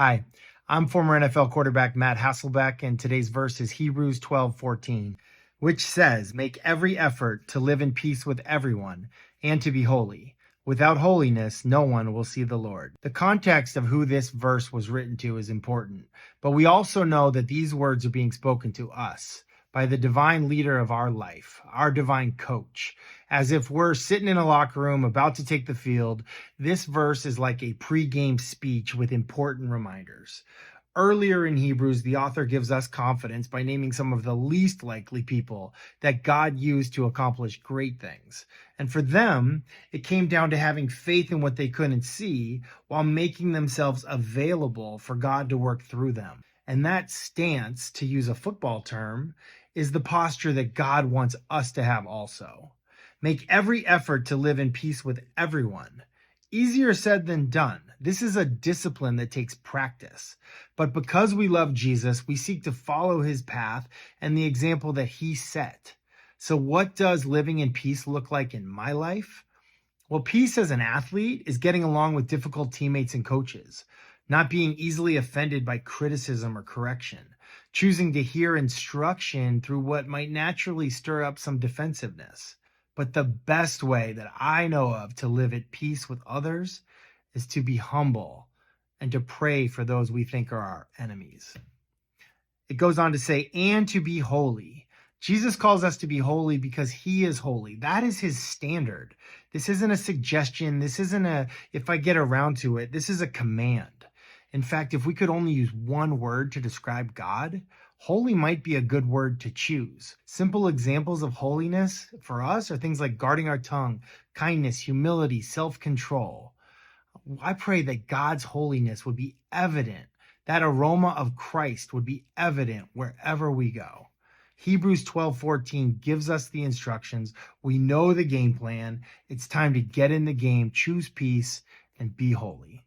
Hi, I'm former NFL quarterback Matt Hasselbeck, and today's verse is Hebrews 12:14, which says, "Make every effort to live in peace with everyone and to be holy. Without holiness, no one will see the Lord." The context of who this verse was written to is important, but we also know that these words are being spoken to us by the divine leader of our life, our divine coach. As if we're sitting in a locker room about to take the field, this verse is like a pre-game speech with important reminders. Earlier in Hebrews, the author gives us confidence by naming some of the least likely people that God used to accomplish great things. And for them, it came down to having faith in what they couldn't see while making themselves available for God to work through them. And that stance, to use a football term, is the posture that God wants us to have also. Make every effort to live in peace with everyone. Easier said than done. This is a discipline that takes practice. But because we love Jesus, we seek to follow his path and the example that he set. So what does living in peace look like in my life? Well, peace as an athlete is getting along with difficult teammates and coaches, not being easily offended by criticism or correction, choosing to hear instruction through what might naturally stir up some defensiveness. But the best way that I know of to live at peace with others is to be humble and to pray for those we think are our enemies. It goes on to say, and to be holy. Jesus calls us to be holy because he is holy. That is his standard. This isn't a suggestion. This isn't if I get around to it. This is a command. In fact, if we could only use one word to describe God, holy might be a good word to choose. Simple examples of holiness for us are things like guarding our tongue, kindness, humility, self-control. I pray that God's holiness would be evident. That aroma of Christ would be evident wherever we go. Hebrews 12:14 gives us the instructions. We know the game plan. It's time to get in the game, choose peace, and be holy.